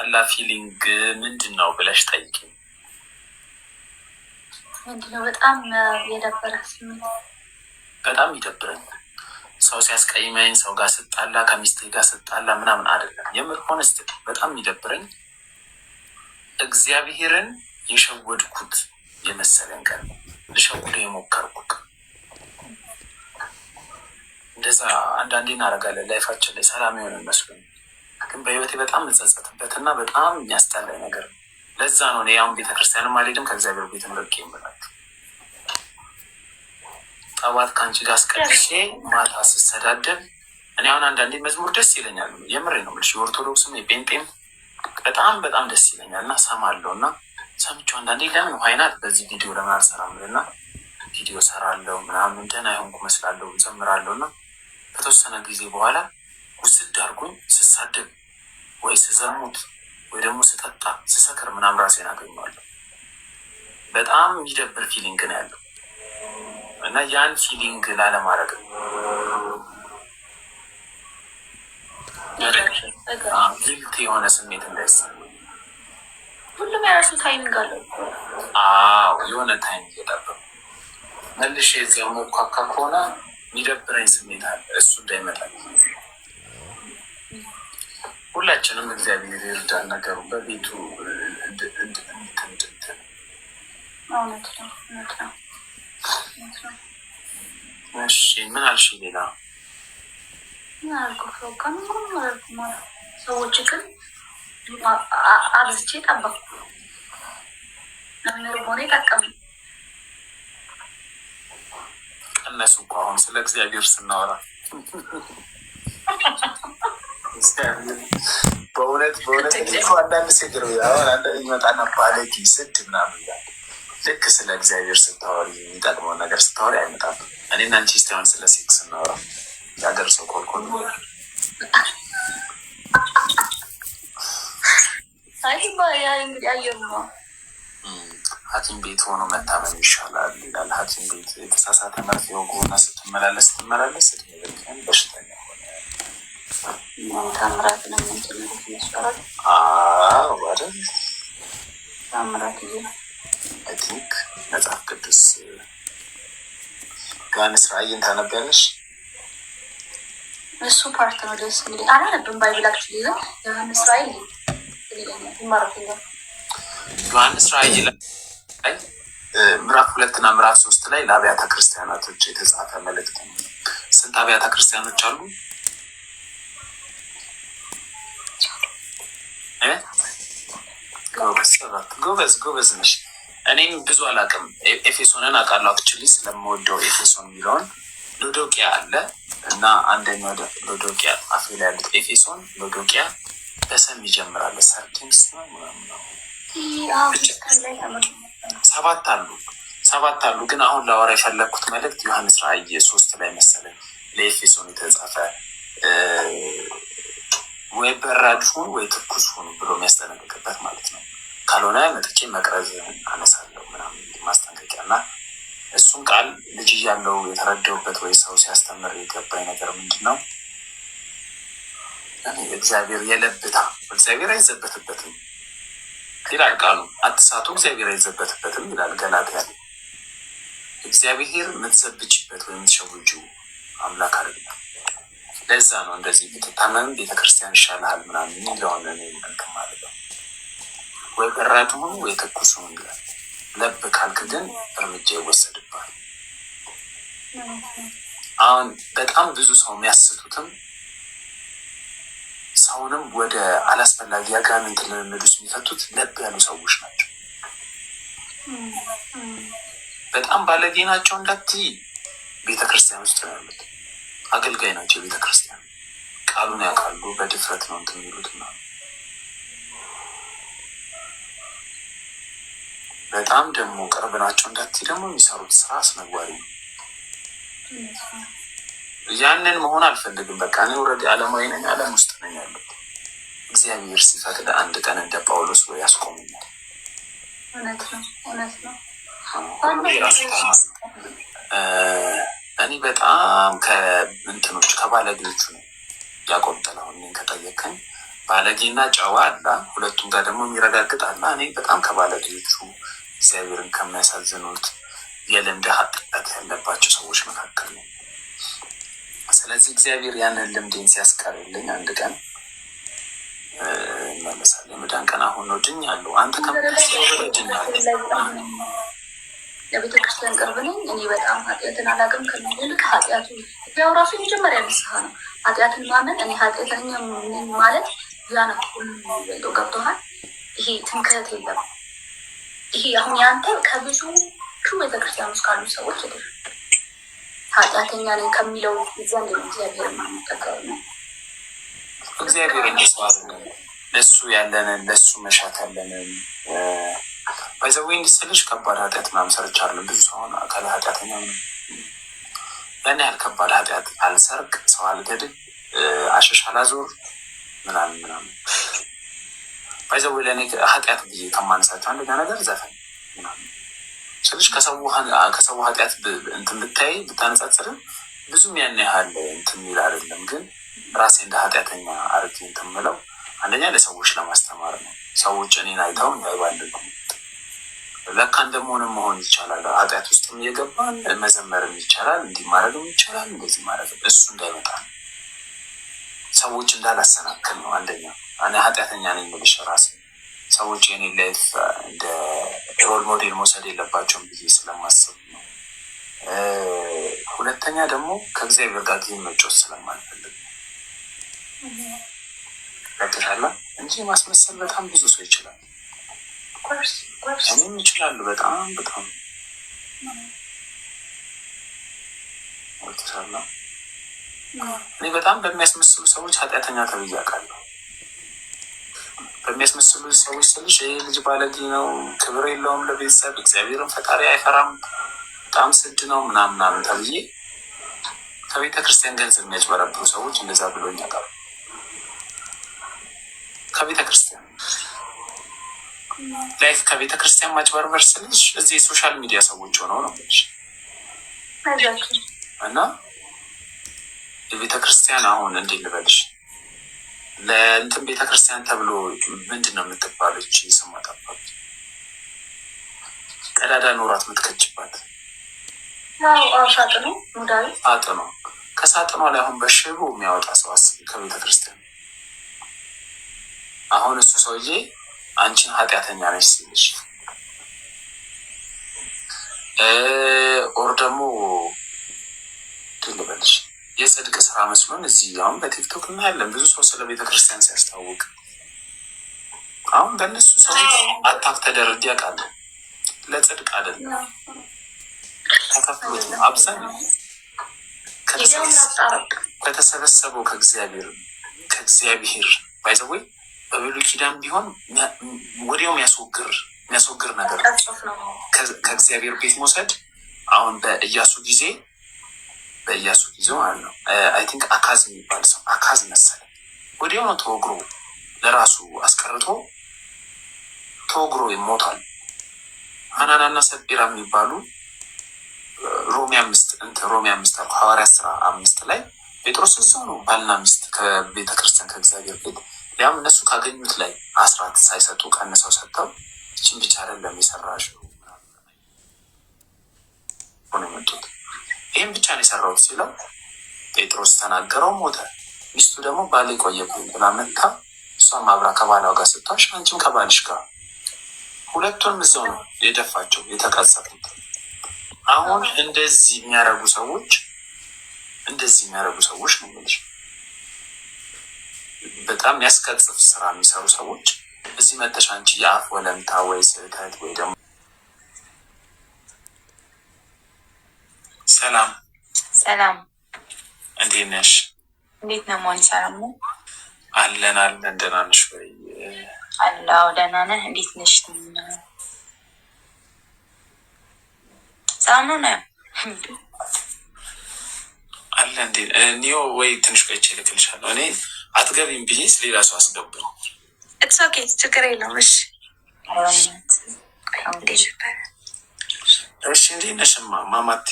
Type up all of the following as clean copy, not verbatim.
የሚያስጠላ ፊሊንግ ምንድን ነው ብለሽ ጠይቂ። ምንድነው? በጣም የደበረ ስሜት። በጣም ይደብረኛል። ሰው ሲያስቀይመኝ፣ ሰው ጋር ስጣላ፣ ከሚስቴ ጋር ስጣላ ምናምን አይደለም። የምር ሆነስት በጣም የሚደብረኝ እግዚአብሔርን የሸወድኩት የመሰለን ቀን ልሸውደ የሞከርኩት እንደዛ አንዳንዴ እናደርጋለን። ላይፋችን ላይ ሰላም የሆነ መስሎኝ ግን በህይወቴ በጣም እንጸጸትበት እና በጣም የሚያስጠላኝ ነገር ነው። ለዛ ነው እኔ አሁን ቤተክርስቲያንም አልሄድም ከእግዚአብሔር ቤት ምርቅ የምላችሁ። ጠዋት ከአንቺ ጋር አስቀድሼ ማታ ስሰዳደብ እኔ አሁን አንዳንዴ መዝሙር ደስ ይለኛል። የምሬ ነው የምልሽ። የኦርቶዶክስም የጴንጤም በጣም በጣም ደስ ይለኛል እና ሰማለሁ እና ሰምቼው አንዳንዴ ለምን ዋይናት በዚህ ቪዲዮ ለምን አልሰራም እና ቪዲዮ ሰራለሁ ምናምን ደህና የሆንኩ መስላለሁ ዘምራለሁ እና ከተወሰነ ጊዜ በኋላ ውስድ አድርጎኝ ስሳደብ ወይ ስዘሙት ወይ ደግሞ ስጠጣ ስሰክር ምናምን ራሴን አገኘዋለሁ። በጣም የሚደብር ፊሊንግ ነው ያለው እና ያን ፊሊንግ ላለማድረግ ግልት የሆነ ስሜት እንዳይሰማ ሁሉም የራሱ ታይሚንግ አለው። አዎ የሆነ ታይም እየጠበቁ መልሼ እዚያ ሞካካ ከሆነ የሚደብረኝ ስሜት አለ። እሱ እንዳይመጣል ሁላችንም እግዚአብሔር ይርዳን። ነገሩ በቤቱ እንድትንድትን እውነት ነው። እሺ ምን አልሽ? ሌላ ምን አልኩ? ሰዎች ግን አብዝቼ ጠበቁ ለምን ሆነ ጠቀሙ ቀነሱ እኮ አሁን ስለ እግዚአብሔር ስናወራ በእውነት አንዳንድ ሴግር ይመጣና ባለጌ ስድ ምናምን ይላል። ልክ ስለ እግዚአብሔር ስታወሪ የሚጠቅመውን ነገር ስታወሪ አይመጣም። እኔና አንቺ ስቲሆን ስለ ሴክስ ስናወራ የሀገር ሰው ኮልኮል ሐኪም ቤት ሆኖ መታመም ይሻላል ይላል። ሐኪም ቤት የተሳሳተ መርፌ ወግሆና ስትመላለስ እድሜ በሽተኛ ሆነ። ታምራት ነው ይመስላል። አይደል? ታምራት አይ ቲንክ መጽሐፍ ቅዱስ ዮሐንስ ራእይን ታነቢያለሽ? እሱ ፓርት ነው ደስ እንግዲህ አላነብም። ባይብላችሁ ይዘን ዮሐንስ ራእይ ይማረክኛል። ዮሐንስ ራእይ ላይ ምዕራፍ 2 እና ምዕራፍ 3 ላይ ለአብያተ ክርስቲያናቶች የተጻፈ መልእክት ነው። ስንት አብያተ ክርስቲያኖች አሉ? ጎበዝ ነሽ። እኔም ብዙ አላውቅም። ኤፌሶንን አውቃለሁ አክቹዋሊ ስለምወደው ኤፌሶን የሚለውን ሎዶቅያ አለ እና አንደኛው ሎዶቅያ አፌ ላይ ያሉት ኤፌሶን፣ ሎዶቅያ በሰም ይጀምራል። ሰርቲንስ ነው ሰባት አሉ። ግን አሁን ላወራ የፈለግኩት መልእክት ዮሐንስ ራእይ 3 ላይ መሰለኝ ለኤፌሶን የተጻፈ ወይ በራድ ሁን ወይ ትኩስ ሁን ብሎ የሚያስጠነቅቅበት ማለት ነው። ካልሆነ መጥቼ መቅረዝ አነሳለሁ ምናምን ማስጠንቀቂያ እና እሱን ቃል ልጅ እያለው የተረዳውበት ወይ ሰው ሲያስተምር የገባኝ ነገር ምንድን ነው? እግዚአብሔር የለብታ እግዚአብሔር አይዘበትበትም ይላል ቃሉ። አትሳቱ እግዚአብሔር አይዘበትበትም ይላል ገላትያ። እግዚአብሔር የምትዘብችበት ወይም የምትሸውጂው አምላክ አይደለም። ለዛ ነው እንደዚህ ብትታመም ቤተክርስቲያን ይሻልሃል ምናምን የሚለውን እኔ እንትን ማለት ነው። ወይ በራድ ሁን ወይ ትኩስ ሁን ይላል። ለብ ካልክ ግን እርምጃ ይወሰድባል። አሁን በጣም ብዙ ሰው የሚያስቱትም ሰውንም ወደ አላስፈላጊ አጋንንት ልምምድ ውስጥ የሚፈቱት ለብ ያሉ ሰዎች ናቸው። በጣም ባለጌ ናቸው እንዳትይ ቤተክርስቲያን ውስጥ ነው ያሉት። አገልጋይ ናቸው። ቤተክርስቲያን ቃሉን ያውቃሉ። በድፍረት ነው እንትን የሚሉት እና በጣም ደግሞ ቅርብ ናቸው እንዳትይ ደግሞ የሚሰሩት ስራ አስነዋሪ ነው። ያንን መሆን አልፈልግም። በቃ እኔ ወረድ ዓለማዊ ነኝ፣ ዓለም ውስጥ ነኝ ያሉት። እግዚአብሔር ሲፈቅድ አንድ ቀን እንደ ጳውሎስ ወይ ያስቆሙኛል። እውነት ነው። እኔ በጣም ከእንትኖች ከባለጌዎቹ ነው። ያዕቆብ ጥላሁን እኔን ከጠየቀኝ ባለጌና ጨዋ አለ፣ ሁለቱም ጋር ደግሞ የሚረጋግጥ አለ። እኔ በጣም ከባለጌዎቹ እግዚአብሔርን ከሚያሳዝኑት የልምድ ኃጢአት ያለባቸው ሰዎች መካከል ነው። ስለዚህ እግዚአብሔር ያንን ልምዴን ሲያስቀርልኝ አንድ ቀን እመለሳለሁ። የመዳን ቀን አሁን ነው። ድኛለሁ። አንተ ከምታስበው ድኛለሁ። ለቤተክርስቲያን ቅርብ ነኝ። እኔ በጣም ኃጢአትን አላውቅም ከሚል ይልቅ ኃጢአቱ ያው ራሱ የመጀመሪያ ንስሐ ነው። ኃጢአትን ማመን እኔ ኃጢአተኛ ማለት ያ ነው። ሁሉ ገብቶሃል። ይሄ ትምክህት የለም። ይሄ አሁን ያንተ ከብዙዎቹ ቤተክርስቲያን ውስጥ ካሉ ሰዎች ኃጢአተኛ ነኝ ከሚለው ዘንድ ነው እግዚአብሔር ማመጠቀር ነው። እግዚአብሔር እንዲስዋል ለሱ ያለንን ለሱ መሻት ያለንን ባይዘዌ እንዲስልሽ ከባድ ኃጢአት ምናምን ሰርቻለሁ። ብዙ ሰው ሆነ አካል ኃጢአተኛ ነው። ያን ያህል ከባድ ኃጢአት አልሰርቅ፣ ሰው አልገድል፣ አሸሽ አላዞር ምናምን ባይዘዌ ለእኔ ኃጢአት ብዬ ከማነሳቸው አንደኛ ነገር ዘፈን ምናምን ስልሽ ከሰው ኃጢአት እንትን ብታይ ብታነጻጽርም ብዙም ያን ያህል እንትን የሚል አይደለም። ግን ራሴ እንደ ኃጢአተኛ አርጌ እንትን ምለው አንደኛ ለሰዎች ለማስተማር ነው። ሰዎች እኔን አይተው እንዳይባልጉ ለካ እንደመሆንም መሆን ይቻላል። ኃጢአት ውስጥም እየገባን መዘመርም ይቻላል፣ እንዲህ ማድረግም ይቻላል፣ እንደዚህ ማድረግ እሱ እንዳይመጣ ሰዎች እንዳላሰናክል ነው። አንደኛ እኔ ኃጢአተኛ ነኝ የምልሽ ራሴ ሰዎች የኔ ላይፍ እንደ ሮል ሞዴል መውሰድ የለባቸውም ብዬ ስለማስብ ነው። ሁለተኛ ደግሞ ከእግዚአብሔር ጋር ጊዜ መጫወት ስለማልፈልግ ነው። ገብቶሻል እንጂ ማስመሰል በጣም ብዙ ሰው ይችላል። እኔም ይችላሉ በጣም ገብቶሻል። እኔ በጣም በሚያስመስሉ ሰዎች ኃጢአተኛ ተብዬ አውቃለሁ። በሚያስመስሉ ሰዎች ስልሽ ይህ ልጅ ባለጌ ነው፣ ክብር የለውም ለቤተሰብ፣ እግዚአብሔርን ፈጣሪ አይፈራም፣ በጣም ስድ ነው ምናምን ተብዬ ከቤተ ክርስቲያን ገንዘብ የሚያጭበረብሩ ሰዎች እንደዛ ብሎኝ ያውቃሉ። ከቤተ ክርስቲያን ላይፍ ከቤተ ክርስቲያን ማጭበርበር ስልሽ እዚህ የሶሻል ሚዲያ ሰዎች ሆነው ነው እና የቤተ ክርስቲያን አሁን እንዴት ልበልሽ ለእንትን ቤተ ክርስቲያን ተብሎ ምንድን ነው የምትባለች ስሟ ጠፋች። ቀዳዳ ኖራት የምትከችባት ሳጥኗ ከሳጥኗ ላይ አሁን በሽቦ የሚያወጣ ሰው አስቢ ከቤተ ክርስቲያን። አሁን እሱ ሰውዬ አንቺን ኃጢአተኛ ነች ሲልሽ ኦር ደግሞ ልበልሽ የጽድቅ ስራ መስሎን እዚህ አሁን በቲክቶክ እናያለን ብዙ ሰው ስለ ቤተ ክርስቲያን ሲያስታውቅ። አሁን በእነሱ ሰዎች አታክ ተደርግ ያውቃሉ። ለጽድቅ አይደለም ተከፍሎት ነው። አብዛኛው ከተሰበሰበው ከእግዚአብሔር ባይዘወይ በብሉይ ኪዳን ቢሆን ወዲያው የሚያስወግር ነገር ከእግዚአብሔር ቤት መውሰድ። አሁን በኢያሱ ጊዜ ማለት ነው አይ ቲንክ አካዝ የሚባል ሰው አካዝ መሰለኝ ወዲያው ነው ተወግሮ ለራሱ አስቀርቶ ተወግሮ ይሞታል። ሐናናና ሰጲራ የሚባሉ ሮሜ 5 ሐዋርያት ሥራ 5 ላይ ጴጥሮስ እዛው ነው ባልና ሚስት ከቤተ ክርስቲያን ከእግዚአብሔር ቤት ያም እነሱ ካገኙት ላይ አስራት ሳይሰጡ ቀንሰው ሰጥተው ይችን ብቻ አይደለም የሰራሽው ሆነ መጡት። ይህም ብቻ ነው የሰራሁት ሲለው ጴጥሮስ ተናገረው ሞተ። ሚስቱ ደግሞ ባሌ ቆየብኝ ብላ መታ እሷም አብራ ከባሏ ጋር ስታሽ አንቺም ከባልሽ ጋር ሁለቱንም እዛው ነው የደፋቸው የተቀሰፉት። አሁን እንደዚህ የሚያረጉ ሰዎች ነው የሚልሽ በጣም የሚያስቀጽፍ ስራ የሚሰሩ ሰዎች እዚህ መተሽ አንቺ የአፍ ወለምታ ወይ ስህተት ወይ ደግሞ ሰላም እንዴት ነሽ? እንዴት ነው ሞኒ? ሰላም ነው አለን። ደህና ነሽ ወይ? አላው ደህና ነህ? እንዴት ነሽ? ሰላም ነው አለ እንዴ ኒዮ ወይ ትንሽ ቆይቼ እልክልሻለሁ። እኔ አትገቢም ብዬ ሌላ ሰው አስገባኝ። ኢትስ ኦኬ ችግር የለውም። እሺ እንዴት ነሽማ ማማቲ?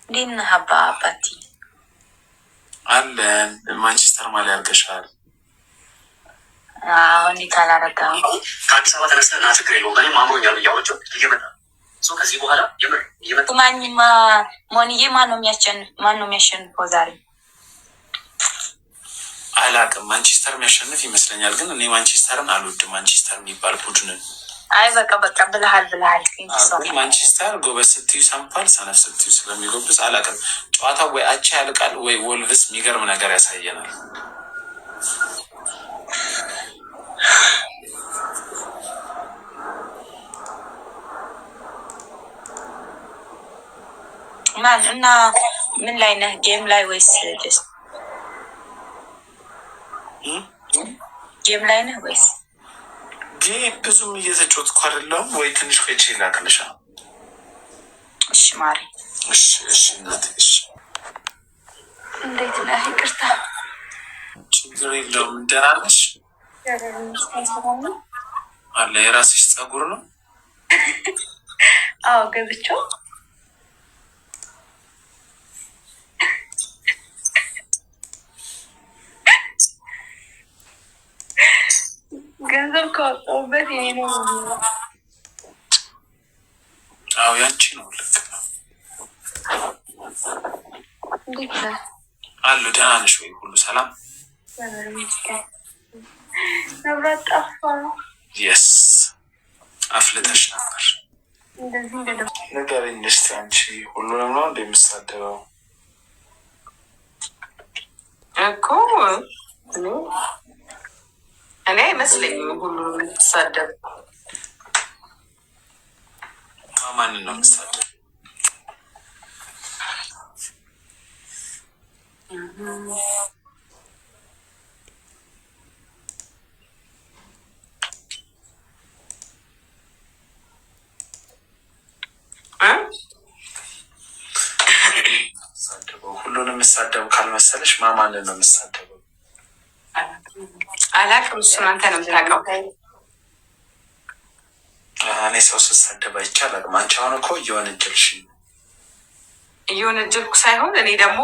እንዴት ነህ አባቲ? አለን። ማንቸስተር ማሊያ አድርገሻል። አሁን ካላረጋው ከአዲስ አበባ ተነስተህ ና ችግር የለውም እኔም አምሮኛል እያወቸው እየመጣ ከዚህ በኋላ እየመጣ ማኝማ ሞንዬ ማን ነው የሚያሸንፈው ዛሬ? አላቅም። ማንቸስተር የሚያሸንፍ ይመስለኛል፣ ግን እኔ ማንቸስተርን አልወድም። ማንቸስተር የሚባል ቡድንን አይ በቃ ብልሃል። ማንቸስተር ጎበዝ ስትዩ ሰንፋል፣ ሰነፍ ስትዩ ስለሚጎብዝ አላቅም። ጨዋታው ወይ አቻ ያልቃል ወይ ወልቭስ የሚገርም ነገር ያሳየናል። ማን እና ምን ላይ ነህ? ጌም ላይ ወይስ ጌም ላይ ነህ ወይስ? ብዙም እየተጫወትኩ አይደለሁም። ወይ ትንሽ ቆይቼ ላክልሻ። እሺ ማሪ። እሺ እናትሽ እንዴት ነህ? ይቅርታ። ችግር የለውም። ደህና ነሽ? አለ የራስሽ ጸጉር ነው? አዎ ገብቼው ገንዘብ ካወጣሁበት የኔ ነው። አዎ ያንቺ ነው። ልክ ነው። እንዴት ነህ? አሉ ደህና ነሽ ወይ? ሁሉ ሰላም? መብራት ጠፋ። የስ አፍልተሽ ነበር። ንገሪኝ እስኪ አንቺ ሁሉንም ነው እንደምሳደበው እኮ እኔ አይመስለኝም ሁሉንም የምትሳደብ። ማንን ነው የምሳደብ? ሁሉንም የምሳደቡ ካልመሰለሽ ማንን ነው የምሳደበው? አላቅም። እሱን አንተ ነው የምታውቀው። እኔ ሰው ስሳደብ አይቻል አቅም። አንቺ አሁን እኮ እየወነጀልኩ ሳይሆን እኔ ደግሞ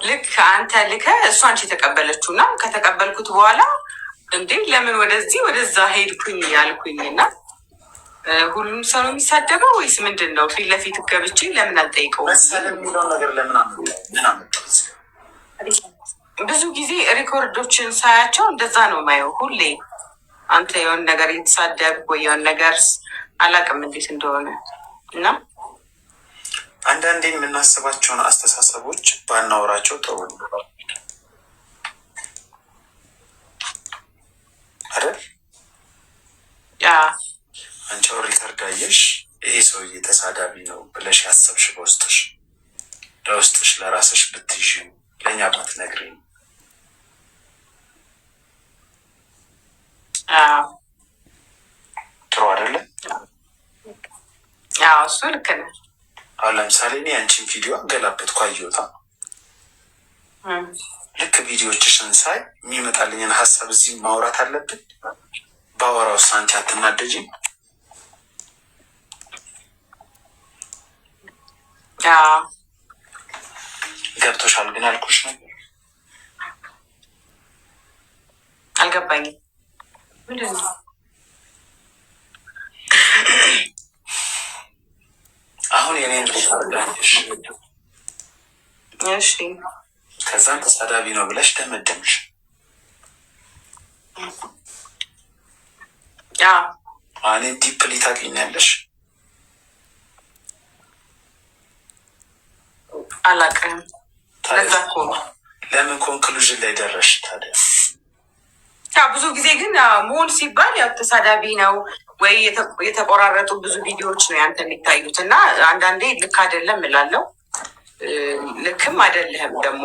ልክ አንተ ልከ እሱ አንቺ የተቀበለችው እና ከተቀበልኩት በኋላ እንዴ ለምን ወደዚህ ወደዛ ሄድኩኝ ያልኩኝ እና ሁሉም ሰው ነው የሚሳደበው ወይስ ምንድን ነው? ፊት ለፊት ገብቼ ለምን አልጠይቀውም? የሚለውን ነገር ለምን አመጣ? ብዙ ጊዜ ሪኮርዶችን ሳያቸው እንደዛ ነው ማየው። ሁሌ አንተ የሆን ነገር የተሳደብ ወይ የሆን ነገር አላውቅም እንዴት እንደሆነ እና አንዳንዴ የምናስባቸውን አስተሳሰቦች ባናወራቸው ጥሩ ነው አይደል? አንቺ ሪከርድ አየሽ፣ ይሄ ሰውዬ ተሳዳቢ ነው ብለሽ ያሰብሽ በውስጥሽ ለውስጥሽ ለራስሽ ብትይዥ ለእኛ ባትነግሪኝ ጥሩ አይደለም? እሱ ልክ ነህ። አሁን ለምሳሌ እኔ አንቺን ቪዲዮ አገላበጥኩ አየሁታ። ልክ ቪዲዮችሽን ሳይ የሚመጣልኝን ሀሳብ እዚህ ማውራት አለብን። በአወራው ውስጥ አንቺ አትናደጂም? ገብቶሻል? ግን ያልኩሽ ነገር አልገባኝም። ምንድን ነው? አሁን የኔን ልሽ እሺ፣ ከዛም ተሳዳቢ ነው ብለሽ ደመደምሽ። እኔን ዲፕሊ ታገኛለሽ? አላውቅም። ለዛ እኮ ነው። ለምን ኮንክሉዥን ላይ ደረሽ ታዲያ? ብዙ ጊዜ ግን መሆን ሲባል ያው ተሳዳቢ ነው ወይ የተቆራረጡ ብዙ ቪዲዮዎች ነው ያንተ የሚታዩት እና አንዳንዴ ልክ አይደለም እላለሁ። ልክም አይደለህም ደግሞ